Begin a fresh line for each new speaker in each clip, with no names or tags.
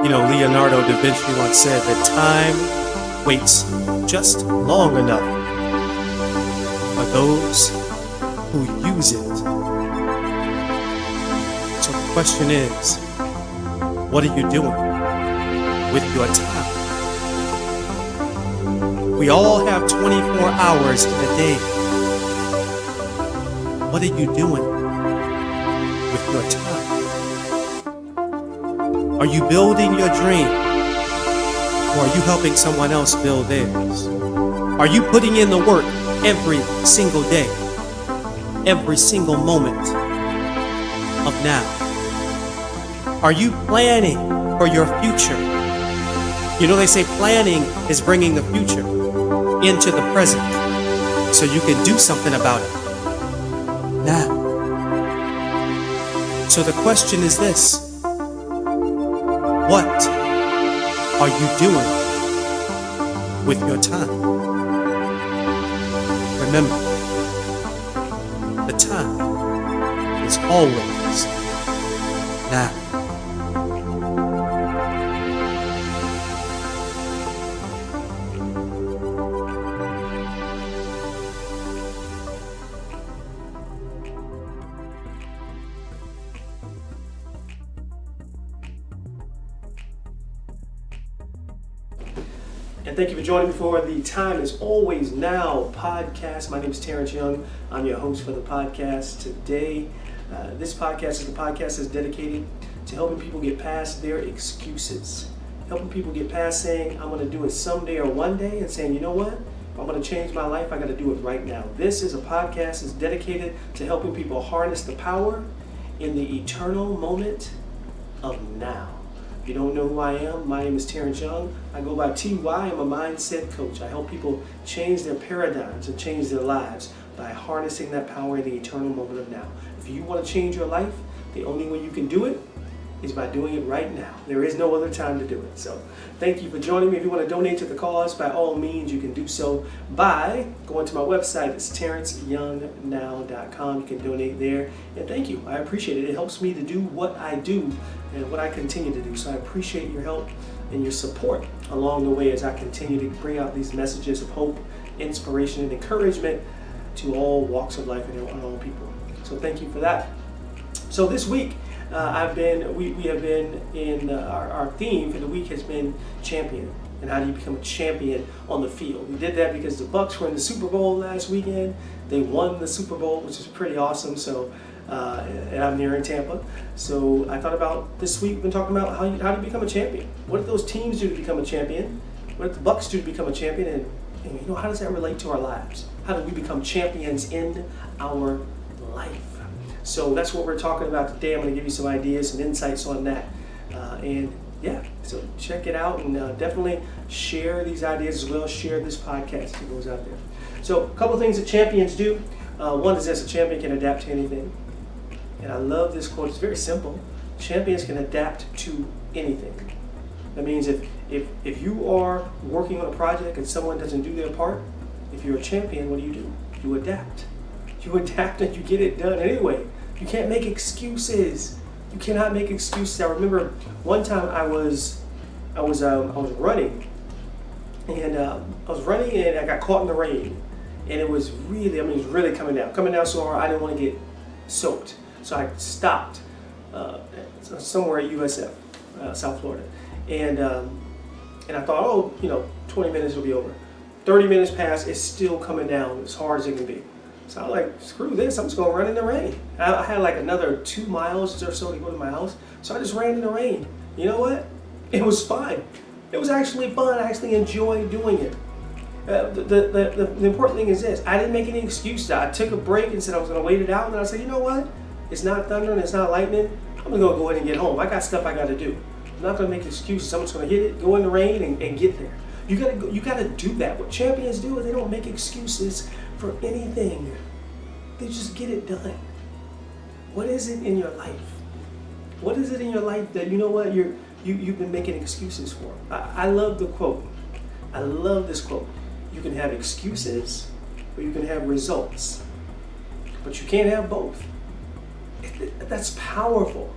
Leonardo da Vinci once said that time waits just long enough for those who use it. So the question is, what are you doing with your time? We all have 24 hours in a day. What are you doing with your time? Are you building your dream? Or are you helping someone else build theirs? Are you putting in the work every single day, every single moment of now? Are you planning for your future? They say planning is bringing the future into the present so you can do something about it now. So the question is this: what are you doing with your time? Remember, the time is always now. And thank you for joining me for the Time is Always Now podcast. My name is Terence Young. I'm your host for the podcast today. This podcast is dedicated to helping people get past their excuses. Helping people get past saying, I'm going to do it someday or one day, and saying, you know what? If I'm going to change my life, I got to do it right now. This is a podcast that's dedicated to helping people harness the power in the eternal moment of now. If you don't know who I am, my name is Terence Young. I go by TY. I'm a mindset coach. I help people change their paradigms and change their lives by harnessing that power in the eternal moment of now. If you want to change your life, the only way you can do it is by doing it right now. There is no other time to do it. So thank you for joining me. If you want to donate to the cause, by all means, you can do so by going to my website. It's terenceyoungnow.com. You can donate there. And thank you. I appreciate it. It helps me to do what I do and what I continue to do. So I appreciate your help and your support along the way as I continue to bring out these messages of hope, inspiration, and encouragement to all walks of life and all people. So thank you for that. So this week, we have been in our theme for the week has been champion, and how do you become a champion on the field. We did that because the Bucks were in the Super Bowl last weekend. They won the Super Bowl, which is pretty awesome. So, and I'm near in Tampa. So I thought about this week. We've been talking about how do you become a champion. What did those teams do to become a champion? What did the Bucks do to become a champion? And how does that relate to our lives? How do we become champions in our life? So that's what we're talking about today. I'm going to give you some ideas, some insights on that. So check it out and definitely share these ideas as well. Share this podcast if it goes out there. So a couple of things that champions do. One is this: a champion can adapt to anything. And I love this quote. It's very simple. Champions can adapt to anything. That means if you are working on a project and someone doesn't do their part, if you're a champion, what do? You adapt. You adapt and you get it done anyway. You can't make excuses. You cannot make excuses. I remember one time I was running, and I got caught in the rain, and it was really coming down so hard I didn't want to get soaked. So I stopped somewhere at USF, South Florida, and I thought, 20 minutes will be over. 30 minutes passed. It's still coming down as hard as it can be. So I'm like, screw this, I'm just going to run in the rain. I had like another 2 miles or so to go to my house, so I just ran in the rain. You know what? It was fun. It was actually fun. I actually enjoyed doing it. The important thing is this: I didn't make any excuses. I took a break and said I was going to wait it out, and I said, you know what? It's not thundering, it's not lightning. I'm going to go ahead and get home. I got stuff I got to do. I'm not going to make excuses. I'm just going to hit it, go in the rain, and get there. You gotta do that. What champions do is they don't make excuses for anything. They just get it done. What is it in your life? What is it in your life that you've been making excuses for? I love the quote. I love this quote. You can have excuses or you can have results, but you can't have both. That's powerful.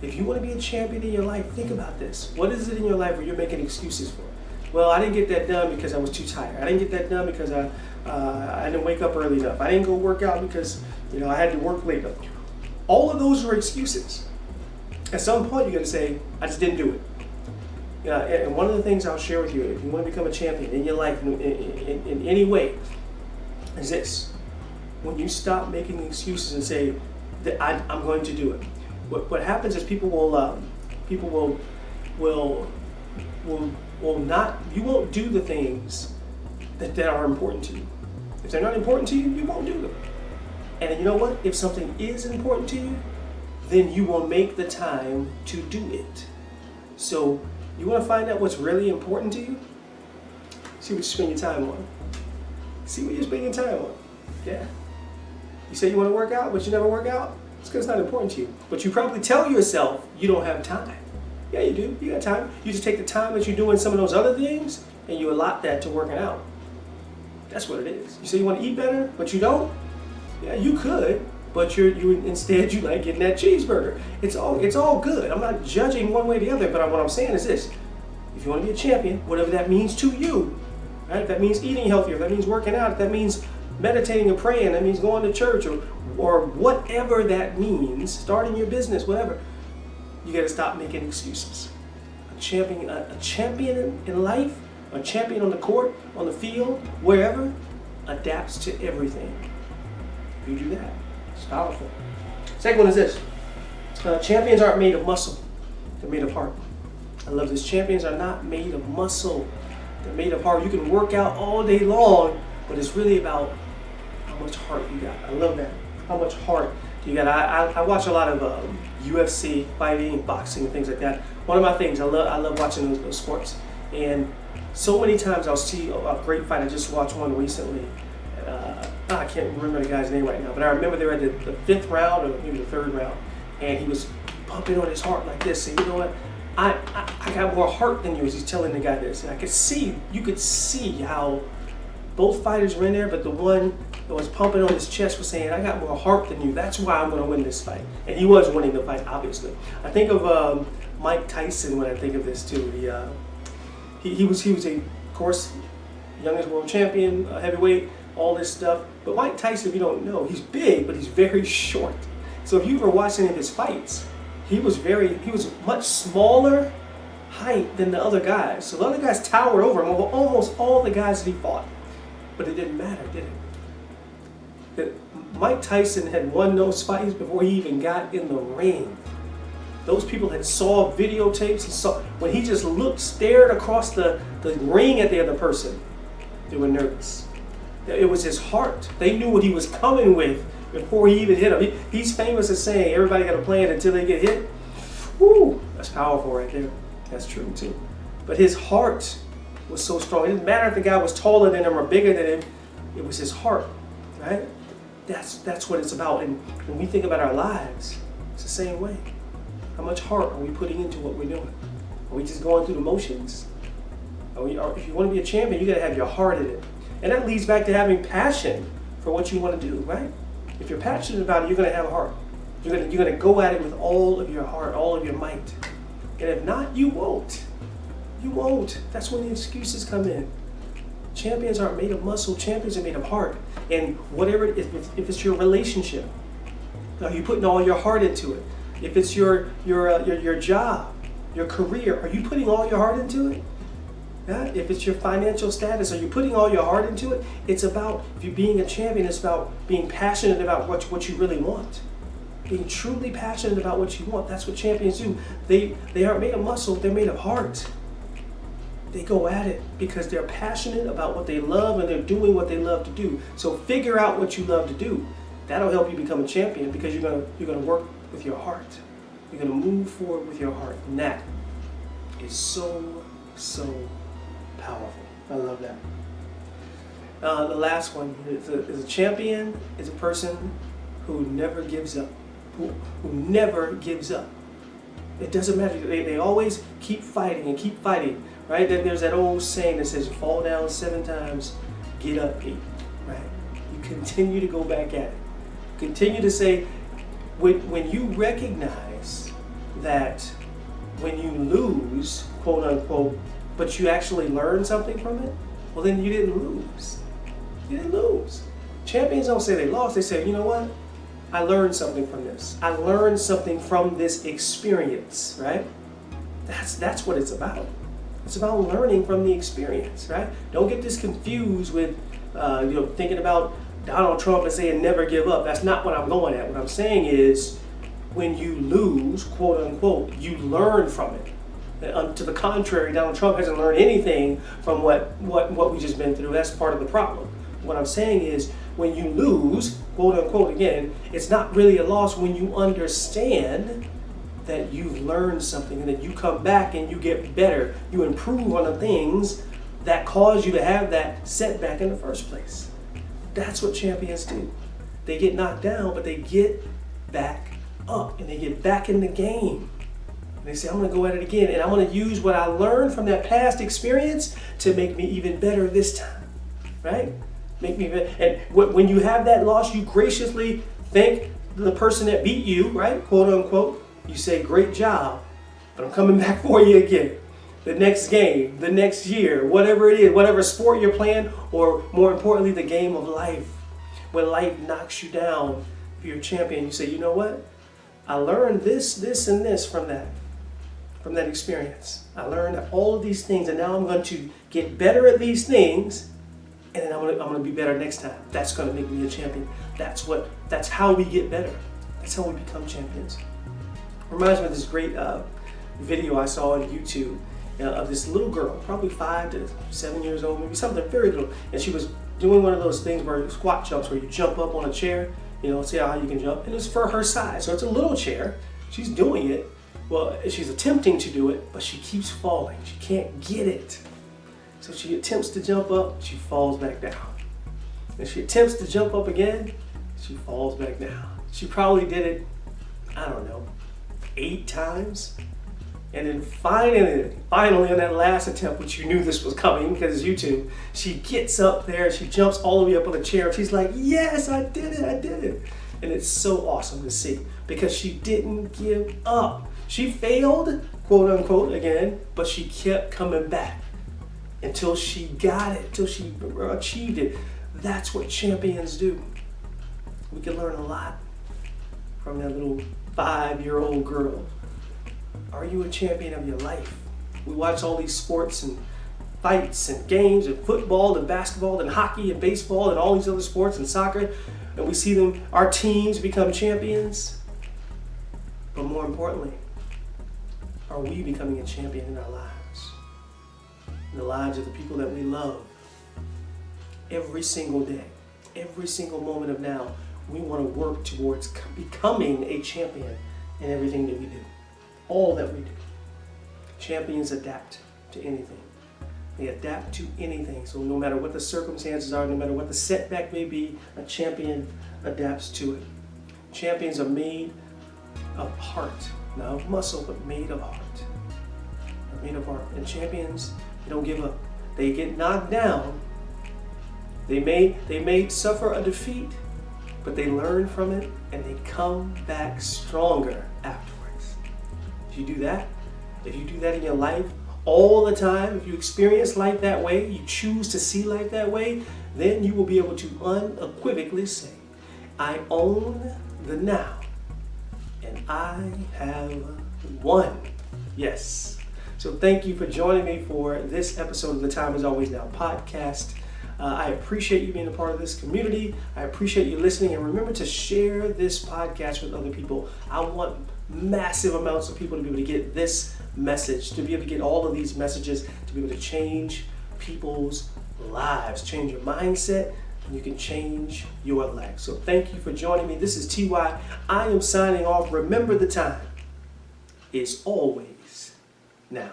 If you want to be a champion in your life, think about this. What is it in your life where you're making excuses for? Well, I didn't get that done because I was too tired. I didn't get that done because I didn't wake up early enough. I didn't go work out because I had to work late enough. All of those are excuses. At some point, you're going to say, I just didn't do it. And one of the things I'll share with you, if you want to become a champion in your life in any way, is this. When you stop making excuses and say, that I'm going to do it. What happens is people will not, you won't do the things that are important to you. If they're not important to you, you won't do them. And you know what? If something is important to you, then you will make the time to do it. So you want to find out what's really important to you? See what you spend your time on. See what you're spending your time on. Yeah. You say you want to work out, but you never work out? It's because it's not important to you. But you probably tell yourself you don't have time. Yeah, you do. You got time. You just take the time that you're doing some of those other things and you allot that to working out. That's what it is. You say you want to eat better, but you don't? Yeah, you could, but instead you like getting that cheeseburger. It's all good. I'm not judging one way or the other, but what I'm saying is this. If you want to be a champion, whatever that means to you, right? If that means eating healthier, if that means working out, if that means meditating and praying, that means going to church or whatever that means, starting your business, whatever, you got to stop making excuses. A champion in life, a champion on the court, on the field, wherever, adapts to everything. If you do that, it's powerful. Second one is this. Champions aren't made of muscle. They're made of heart. I love this. Champions are not made of muscle. They're made of heart. You can work out all day long, but it's really about how much heart you got. I love that. How much heart you got. I watch a lot of UFC, fighting, boxing, and things like that. One of my things, I love watching those sports. And so many times I'll see a great fight. I just watched one recently. I can't remember the guy's name right now, but I remember they were at the 5th round or maybe the 3rd round, and he was pumping on his heart like this. And you know what? I got more heart than you, as he's telling the guy this. And you could see how both fighters were in there, but the one that was pumping on his chest was saying, I got more heart than you. That's why I'm going to win this fight. And he was winning the fight, obviously. I think of Mike Tyson when I think of this too. He was of course, youngest world champion, heavyweight, all this stuff. But Mike Tyson, if you don't know, he's big, but he's very short. So if you ever watched any of his fights, he was much smaller height than the other guys. So the other guys towered over him, over almost all the guys that he fought. But it didn't matter, did it? Mike Tyson had won those fights before he even got in the ring. Those people had saw videotapes and saw when he just stared across the ring at the other person. They were nervous. It was his heart. They knew what he was coming with before he even hit him. He's famous as saying, everybody got a plan until they get hit. Woo, that's powerful right there. That's true too. But his heart was so strong. It didn't matter if the guy was taller than him or bigger than him. It was his heart, right? That's what it's about. And when we think about our lives, it's the same way. How much heart are we putting into what we're doing? Are we just going through the motions? If you want to be a champion, you got to have your heart in it. And that leads back to having passion for what you want to do, right? If you're passionate about it, you're going to have a heart. You're going to go at it with all of your heart, all of your might. And if not, you won't. You won't. That's when the excuses come in. Champions aren't made of muscle. Champions are made of heart. And whatever it is, if it's your relationship, are you putting all your heart into it? If it's your job, your career, are you putting all your heart into it? Yeah? If it's your financial status, are you putting all your heart into it? It's about, if you're being a champion, it's about being passionate about what you really want. Being truly passionate about what you want. That's what champions do. They aren't made of muscle, they're made of heart. They go at it because they're passionate about what they love and they're doing what they love to do. So figure out what you love to do. That'll help you become a champion because you're gonna work with your heart. You're gonna move forward with your heart. And that is so powerful. I love that. The last one is a champion is a person who never gives up. Who never gives up. It doesn't matter. They always keep fighting and keep fighting. Right? There's that old saying that says, fall down 7 times, get up 8. Right? You continue to go back at it. Continue to say, when you recognize that when you lose, quote unquote, but you actually learn something from it, well then you didn't lose. You didn't lose. Champions don't say they lost, they say, you know what? I learned something from this. I learned something from this experience, right? That's what it's about. It's about learning from the experience, right? Don't get this confused with thinking about Donald Trump and saying never give up. That's not what I'm going at. What I'm saying is when you lose, quote unquote, you learn from it. And to the contrary, Donald Trump hasn't learned anything from what we just been through. That's part of the problem. What I'm saying is when you lose, quote unquote, again, it's not really a loss when you understand that you've learned something and that you come back and you get better. You improve on the things that caused you to have that setback in the first place. That's what champions do. They get knocked down, but they get back up and they get back in the game. And they say, I'm going to go at it again and I'm going to use what I learned from that past experience to make me even better this time, right? Make me better. And when you have that loss, you graciously thank the person that beat you, right? Quote unquote. You say, great job, but I'm coming back for you again. The next game, the next year, whatever it is, whatever sport you're playing, or more importantly, the game of life. When life knocks you down, if you're a champion, you say, you know what? I learned this, and this from that experience. I learned all of these things, and now I'm going to get better at these things, and then I'm going to be better next time. That's going to make me a champion. That's how we get better. That's how we become champions. Reminds me of this great video I saw on YouTube of this little girl, probably 5 to 7 years old, maybe something very little, and she was doing one of those things where squat jumps, where you jump up on a chair, see how you can jump, and it's for her size, so it's a little chair. She's doing it, well, she's attempting to do it, but she keeps falling. She can't get it, so she attempts to jump up, she falls back down, and she attempts to jump up again, she falls back down. She probably did it, I don't know, 8 times. And then finally on that last attempt, which you knew this was coming because it's YouTube, she gets up there, she jumps all the way up on the chair, and she's like, yes, I did it. And it's so awesome to see because she didn't give up. She failed, quote unquote, again, but she kept coming back until she got it, until she achieved it. That's what champions do. We can learn a lot from that little 5-year-old girl. Are you a champion of your life? We watch all these sports and fights and games and football and basketball and hockey and baseball and all these other sports and soccer, and we see them, our teams become champions. But more importantly, are we becoming a champion in our lives? In the lives of the people that we love. Every single day, every single moment of now, we want to work towards becoming a champion in everything that we do. All that we do. Champions adapt to anything. They adapt to anything. So no matter what the circumstances are, no matter what the setback may be, a champion adapts to it. Champions are made of heart, not of muscle, but made of heart. They're made of heart. And champions, they don't give up. They get knocked down. They may suffer a defeat, but they learn from it and they come back stronger afterwards. If you do that in your life all the time, if you experience life that way, you choose to see life that way, then you will be able to unequivocally say, I own the now and I have won. Yes. So thank you for joining me for this episode of the Time Is Always Now podcast. I appreciate you being a part of this community. I appreciate you listening, and remember to share this podcast with other people. I want massive amounts of people to be able to get this message, to be able to get all of these messages, to be able to change people's lives, change your mindset, and you can change your life. So thank you for joining me. This is TY. I am signing off. Remember, the time is always now.